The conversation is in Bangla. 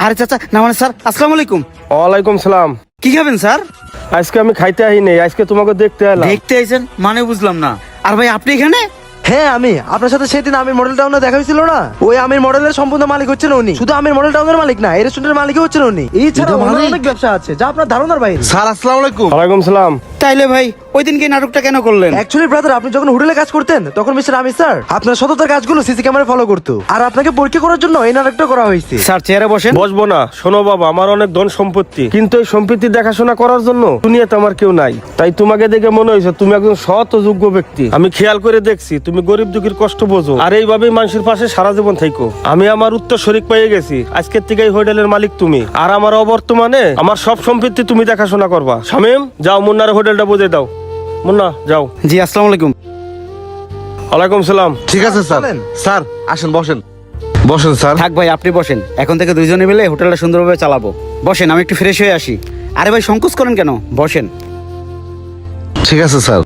আরে চাচা না মানে স্যার, আসসালামু আলাইকুম। ওয়ালাইকুম সালাম। কি খাবেন স্যার? আজকে আমি খাইতে আহিনি, আজকে তোমাকে দেখতে এলাম। দেখতে আইছেন মানে বুঝলাম না। আর ভাই আপনি এখানে? হ্যাঁ আমি আপনার সাথে সেদিন আমির মডেল টাউনে দেখা হয়েছিল না, ওই আমির মডেলের সম্পূর্ণ মালিক হচ্ছেন উনি। শুধু আমির মডেল টাউনের মালিক না, এই রেস্টুরেন্টের মালিকও হচ্ছেন উনি। এছাড়া এটা ওনার মালিক? অনেক ব্যবসা আছে যা আপনার ধারণার বাইরে। স্যার আসসালামু আলাইকুম। ওয়ালাইকুম সালাম। তাইলে ভাই ওই দিনকে এই নাটকটা কেন করলেন? অ্যাকচুয়ালি ব্রাদার, আপনি যখন হোটেলে কাজ করতেন তখন মিস্টার আমির স্যার আপনার সততার কাজগুলো সিসি ক্যামেরা ফলো করতো, আর আপনাকে পরীক্ষা করার জন্য এই নাটকটা করা হয়েছে। স্যার চেয়ারে বসেন। বসবো না। শোনো বাবা, আমার অনেক ধন সম্পত্তি, কিন্তু এই সম্পত্তি দেখাশোনা করার জন্য দুনিয়াতে আমার কেউ নাই। তাই তোমাকে দেখে মনে হয়েছে তুমি একজন সৎ ও যোগ্য ব্যক্তি। আমি খেয়াল করে দেখছি তুমি গরিব দুঃখীর কষ্ট বোঝো, আর এইভাবেই মানুষের পাশে সারা জীবন থাইকো। আমি আমার উত্তর শরিক পেয়ে গেছি, আজকের থেকে এই হোটেলের মালিক তুমি, আর আমার অবর্তমানে আমার সব সম্পত্তি তুমি দেখাশোনা করবা। শামিম, যাও মুন্নার হোটেলটা বুঝে দাও। মুন্না যাও। জি আসসালামু আলাইকুম। ওয়ালাইকুম সালাম। ঠিক আছে স্যার। বলেন। স্যার আসেন, বসেন বসেন স্যার। থাক ভাই আপনি বসেন, এখন থেকে দুইজনে মিলে হোটেলটা সুন্দরভাবে চালাবো। বসেন, আমি একটু ফ্রেশ হয়ে আসি। আরে ভাই সংকোচ করেন কেন, বসেন। ঠিক আছে স্যার।